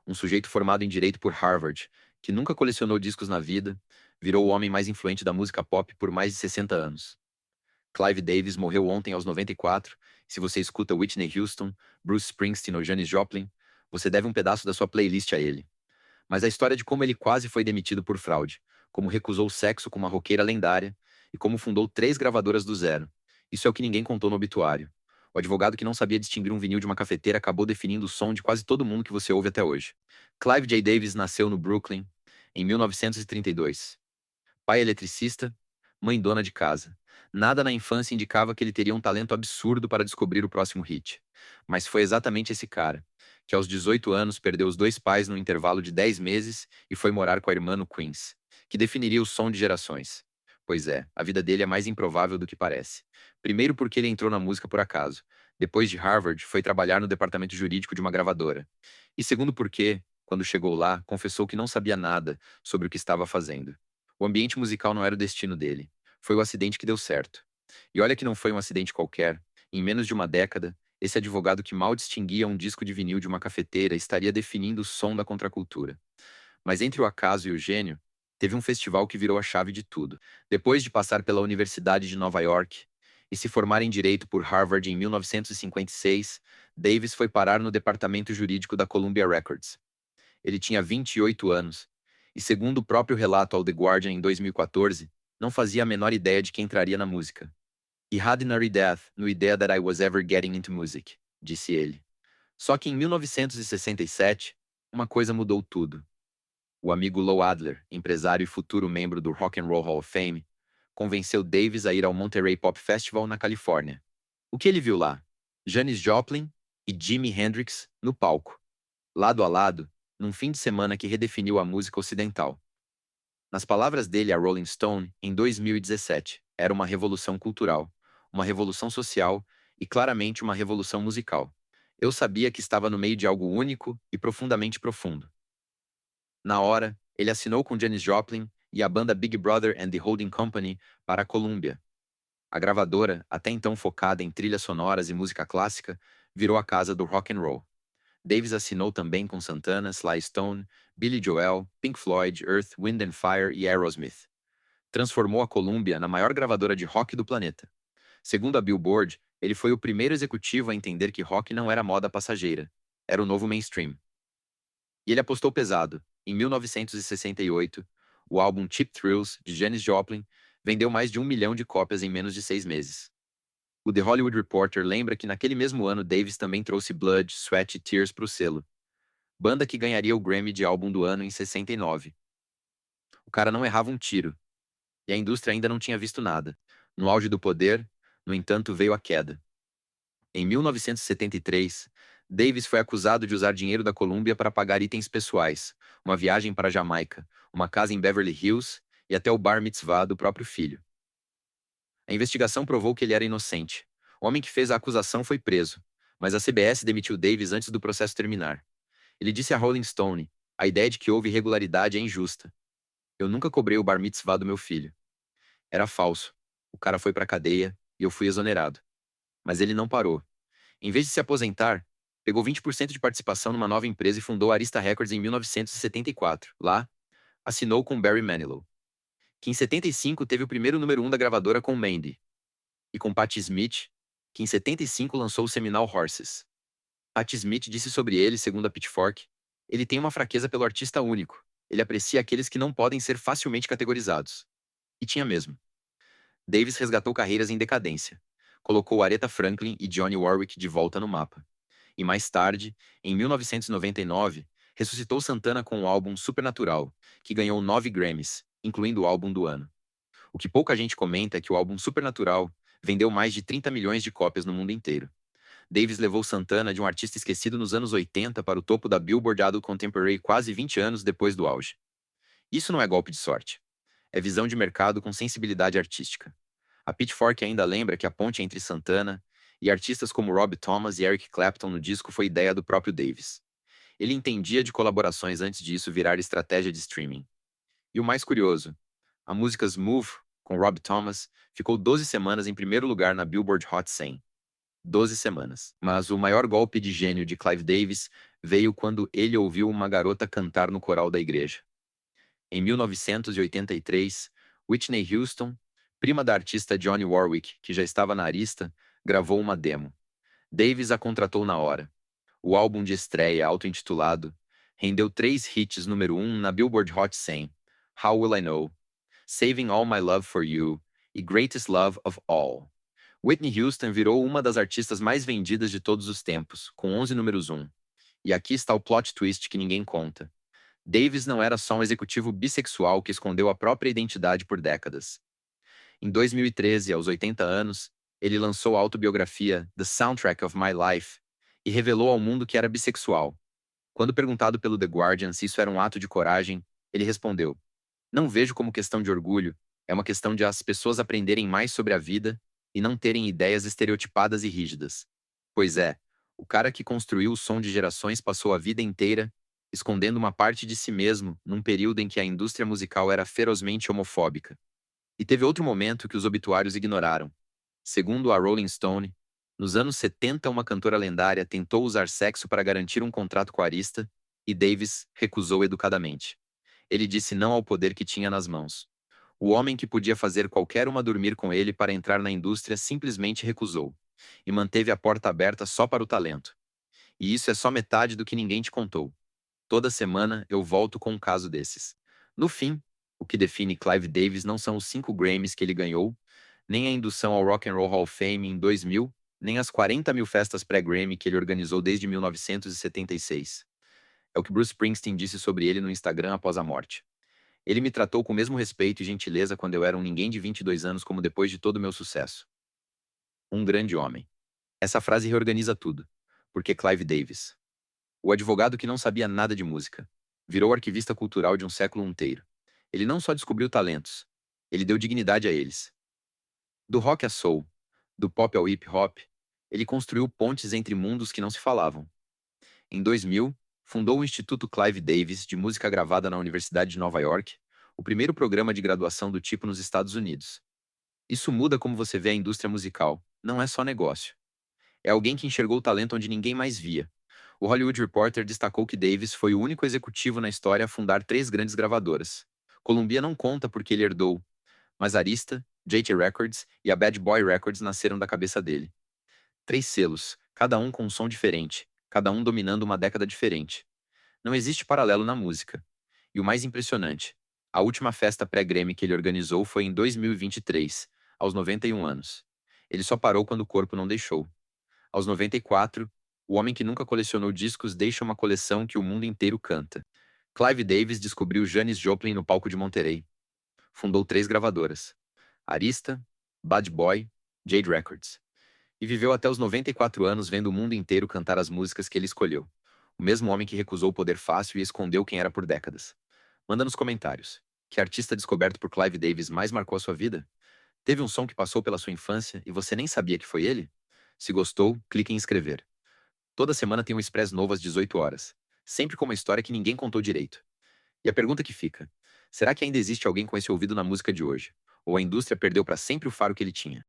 um sujeito formado em direito por Harvard, que nunca colecionou discos na vida, virou o homem mais influente da música pop por mais de 60 anos. Clive Davis morreu ontem aos 94. E se você escuta Whitney Houston, Bruce Springsteen ou Janis Joplin, você deve um pedaço da sua playlist a ele. Mas a história de como ele quase foi demitido por fraude, como recusou sexo com uma roqueira lendária e como fundou 3 gravadoras do zero. Isso é o que ninguém contou no obituário. O advogado que não sabia distinguir um vinil de uma cafeteira acabou definindo o som de quase todo mundo que você ouve até hoje. Clive J. Davis nasceu no Brooklyn em 1932. Pai eletricista, mãe dona de casa. Nada na infância indicava que ele teria um talento absurdo para descobrir o próximo hit. Mas foi exatamente esse cara, que aos 18 anos perdeu os 2 pais no intervalo de 10 meses e foi morar com a irmã no Queens, que definiria o som de gerações. Pois é, a vida dele é mais improvável do que parece. Primeiro porque ele entrou na música por acaso. Depois de Harvard, foi trabalhar no departamento jurídico de uma gravadora. E segundo porque, quando chegou lá, confessou que não sabia nada sobre o que estava fazendo. O ambiente musical não era o destino dele. Foi o acidente que deu certo. E olha que não foi um acidente qualquer. Em menos de uma década, esse advogado que mal distinguia um disco de vinil de uma cafeteira estaria definindo o som da contracultura. Mas entre o acaso e o gênio, teve um festival que virou a chave de tudo. Depois de passar pela Universidade de Nova York e se formar em Direito por Harvard em 1956, Davis foi parar no departamento jurídico da Columbia Records. Ele tinha 28 anos, e segundo o próprio relato ao The Guardian em 2014, não fazia a menor ideia de que entraria na música. He had an early death, no idea that I was ever getting into music, disse ele. Só que em 1967, uma coisa mudou tudo. O amigo Lou Adler, empresário e futuro membro do Rock and Roll Hall of Fame, convenceu Davis a ir ao Monterey Pop Festival na Califórnia. O que ele viu lá? Janis Joplin e Jimi Hendrix no palco, lado a lado, num fim de semana que redefiniu a música ocidental. Nas palavras dele a Rolling Stone, em 2017, era uma revolução cultural, uma revolução social e claramente uma revolução musical. Eu sabia que estava no meio de algo único e profundamente profundo. Na hora, ele assinou com Janis Joplin e a banda Big Brother and the Holding Company para a Columbia. A gravadora, até então focada em trilhas sonoras e música clássica, virou a casa do rock and roll. Davis assinou também com Santana, Sly Stone, Billy Joel, Pink Floyd, Earth, Wind and Fire e Aerosmith. Transformou a Columbia na maior gravadora de rock do planeta. Segundo a Billboard, ele foi o primeiro executivo a entender que rock não era moda passageira, era o novo mainstream. E ele apostou pesado. Em 1968, o álbum Cheap Thrills, de Janis Joplin, vendeu mais de 1 milhão de cópias em menos de 6 meses. O The Hollywood Reporter lembra que naquele mesmo ano Davis também trouxe Blood, Sweat e Tears para o selo, banda que ganharia o Grammy de álbum do ano em 69. O cara não errava um tiro, e a indústria ainda não tinha visto nada. No auge do poder, no entanto, veio a queda. Em 1973, Davis foi acusado de usar dinheiro da Columbia para pagar itens pessoais, uma viagem para a Jamaica, uma casa em Beverly Hills e até o bar mitzvah do próprio filho. A investigação provou que ele era inocente. O homem que fez a acusação foi preso, mas a CBS demitiu Davis antes do processo terminar. Ele disse a Rolling Stone: "A ideia de que houve irregularidade é injusta. Eu nunca cobrei o bar mitzvah do meu filho. Era falso. O cara foi pra cadeia e eu fui exonerado." Mas ele não parou. Em vez de se aposentar, pegou 20% de participação numa nova empresa e fundou a Arista Records em 1974. Lá, assinou com Barry Manilow, que em 75 teve o primeiro número 1 da gravadora com Mandy, e com Patti Smith, que em 75 lançou o seminal Horses. Patti Smith disse sobre ele, segundo a Pitchfork: "Ele tem uma fraqueza pelo artista único. Ele aprecia aqueles que não podem ser facilmente categorizados." E tinha mesmo. Davis resgatou carreiras em decadência. Colocou Aretha Franklin e Dionne Warwick de volta no mapa. E mais tarde, em 1999, ressuscitou Santana com o álbum Supernatural, que ganhou 9 Grammys, incluindo o álbum do ano. O que pouca gente comenta é que o álbum Supernatural vendeu mais de 30 milhões de cópias no mundo inteiro. Davis levou Santana de um artista esquecido nos anos 80 para o topo da Billboard Adult Contemporary quase 20 anos depois do auge. Isso não é golpe de sorte. É visão de mercado com sensibilidade artística. A Pitchfork ainda lembra que a ponte entre Santana e artistas como Rob Thomas e Eric Clapton no disco foi ideia do próprio Davis. Ele entendia de colaborações antes disso virar estratégia de streaming. E o mais curioso, a música Smooth, com Rob Thomas, ficou 12 semanas em primeiro lugar na Billboard Hot 100. 12 semanas. Mas o maior golpe de gênio de Clive Davis veio quando ele ouviu uma garota cantar no coral da igreja. Em 1983, Whitney Houston, prima da artista Dionne Warwick, que já estava na Arista, gravou uma demo. Davis a contratou na hora. O álbum de estreia, auto-intitulado, rendeu 3 hits número 1 na Billboard Hot 100, How Will I Know, Saving All My Love for You e Greatest Love of All. Whitney Houston virou uma das artistas mais vendidas de todos os tempos, com 11 números 1. E aqui está o plot twist que ninguém conta. Davis não era só um executivo bissexual que escondeu a própria identidade por décadas. Em 2013, aos 80 anos, ele lançou a autobiografia The Soundtrack of My Life e revelou ao mundo que era bissexual. Quando perguntado pelo The Guardian se isso era um ato de coragem, ele respondeu: "Não vejo como questão de orgulho, é uma questão de as pessoas aprenderem mais sobre a vida e não terem ideias estereotipadas e rígidas. Pois é, o cara que construiu o som de gerações passou a vida inteira escondendo uma parte de si mesmo num período em que a indústria musical era ferozmente homofóbica. E teve outro momento que os obituários ignoraram. Segundo a Rolling Stone, nos anos 70 uma cantora lendária tentou usar sexo para garantir um contrato com a Arista e Davis recusou educadamente. Ele disse não ao poder que tinha nas mãos. O homem que podia fazer qualquer uma dormir com ele para entrar na indústria simplesmente recusou e manteve a porta aberta só para o talento. E isso é só metade do que ninguém te contou. Toda semana eu volto com um caso desses. No fim, o que define Clive Davis não são os 5 Grammys que ele ganhou, nem a indução ao Rock and Roll Hall of Fame em 2000, nem as 40 mil festas pré-Grammy que ele organizou desde 1976. É o que Bruce Springsteen disse sobre ele no Instagram após a morte. Ele me tratou com o mesmo respeito e gentileza quando eu era um ninguém de 22 anos como depois de todo o meu sucesso. Um grande homem. Essa frase reorganiza tudo. Porque Clive Davis, o advogado que não sabia nada de música, virou arquivista cultural de um século inteiro. Ele não só descobriu talentos, ele deu dignidade a eles. Do rock a soul, do pop ao hip hop, ele construiu pontes entre mundos que não se falavam. Em 2000, fundou o Instituto Clive Davis de Música Gravada na Universidade de Nova York, o primeiro programa de graduação do tipo nos Estados Unidos. Isso muda como você vê a indústria musical, não é só negócio. É alguém que enxergou o talento onde ninguém mais via. O Hollywood Reporter destacou que Davis foi o único executivo na história a fundar 3 grandes gravadoras. Columbia não conta porque ele herdou, mas Arista, JT Records e a Bad Boy Records nasceram da cabeça dele. 3 selos, cada um com um som diferente, cada um dominando uma década diferente. Não existe paralelo na música. E o mais impressionante, a última festa pré-Grammy que ele organizou foi em 2023, aos 91 anos. Ele só parou quando o corpo não deixou. Aos 94, o homem que nunca colecionou discos deixa uma coleção que o mundo inteiro canta. Clive Davis descobriu Janis Joplin no palco de Monterey. Fundou 3 gravadoras: Arista, Bad Boy, Jade Records. E viveu até os 94 anos vendo o mundo inteiro cantar as músicas que ele escolheu. O mesmo homem que recusou o poder fácil e escondeu quem era por décadas. Manda nos comentários. Que artista descoberto por Clive Davis mais marcou a sua vida? Teve um som que passou pela sua infância e você nem sabia que foi ele? Se gostou, clique em inscrever. Toda semana tem um Express novo às 18 horas. Sempre com uma história que ninguém contou direito. E a pergunta que fica: será que ainda existe alguém com esse ouvido na música de hoje? Ou a indústria perdeu para sempre o faro que ele tinha?